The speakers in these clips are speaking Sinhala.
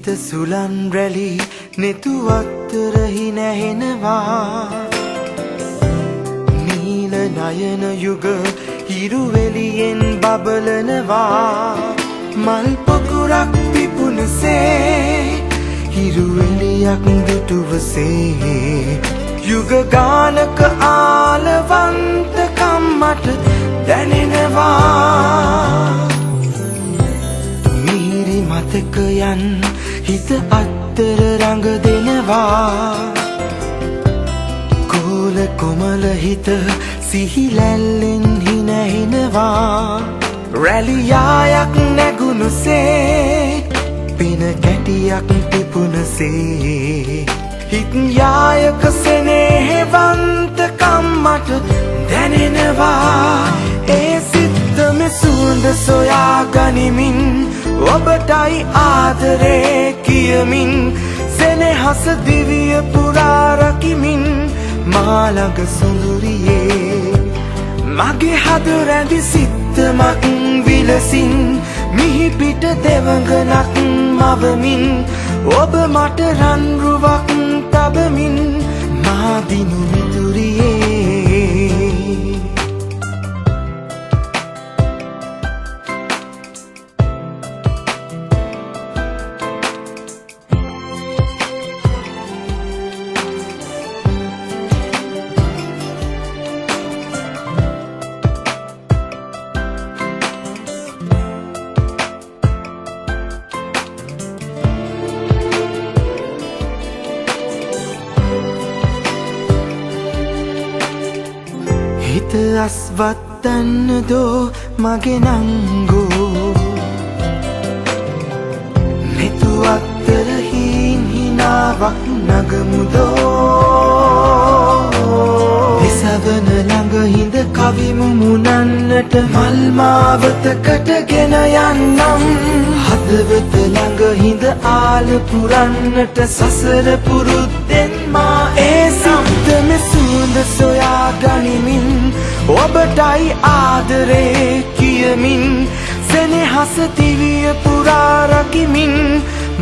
හිත සුලන් රැලි නෙතු අත්තරහි නැහෙනවා නීල නයන යුග හිරුවෙලියෙන් බබලනවා මල් පොකුරක් පිපුණසේ හිරුවෙලියක් දුටුවසේ යුග ගානක ආලවන්තකම් මට දැනෙනවා මිහිරි මතකයන් හිත අත්තර රඟ දෙනවා කෝල කොමල හිත සිහිලැල්ලෙන් හිනහිනවා රැලියායක් නැගුණුසේ පින කැටියක් පිපුණසේ හිත් යායක සෙනෙහවන්තකම් මට දැනෙනවා ඒ සිත්තම සුවඳ සොයා ගනිමින් ඔබටයි ආදරේ කියමින් සෙනෙහස දිවිය පුරා රකිමින් මා ළඟ සොඳුරියේ මගේ හද රැඳි සිත්තමක් විලසින් මිහි පිට දෙවඟනක් මවමින් ඔබ මට රන්රුවක් තබමින් මා දිනු මිතුරියේ හිත අස්වත්තන්න දෝ මගේ නංගෝ නෙතු අත්තරහින් හිනාවක් නගමුදෝ දෙසවන ළඟ හිඳ කවිමු මුනන්නට මල්මාවතකට ගෙන යන්නම් හදවත ළඟ හිඳ ආල පුරන්නට සසර පුරුද්දෙන් මා ඒ සම්තම සුවඳ සොයා ගනිමින් ඔබටයි ආදරේ කියමින් සෙනෙහස දිවිය පුරා රකිමින්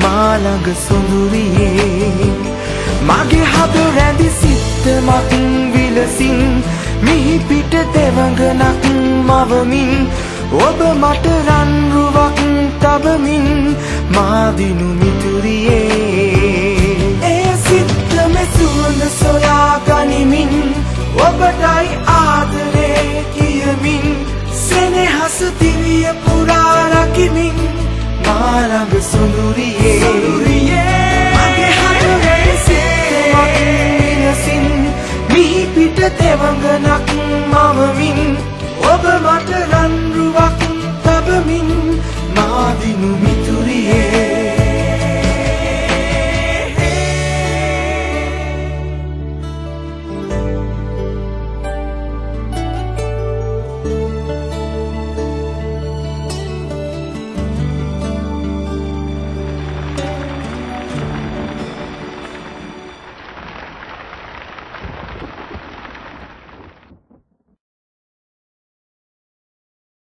මා ළඟ සොඳුරියේ මගේ හද රැඳි සිත්තමක් විලසින් මිහි පිට දෙවඟනක් මවමින් ඔබ මට රන්රුවක් තබමින් මා දිනු මිතුරියේ ඒ සිත්තම සුවඳ සොයා ගනිමින් ඔබටයි ආදරේ කියමින් සෙනෙහස දිවිය පුරා රකිමින් මා ළඟ සොඳුරියේ මගේ හද රැඳි සිත්තමක් විලසින් මිහි පිට දෙවඟනක් මවමින්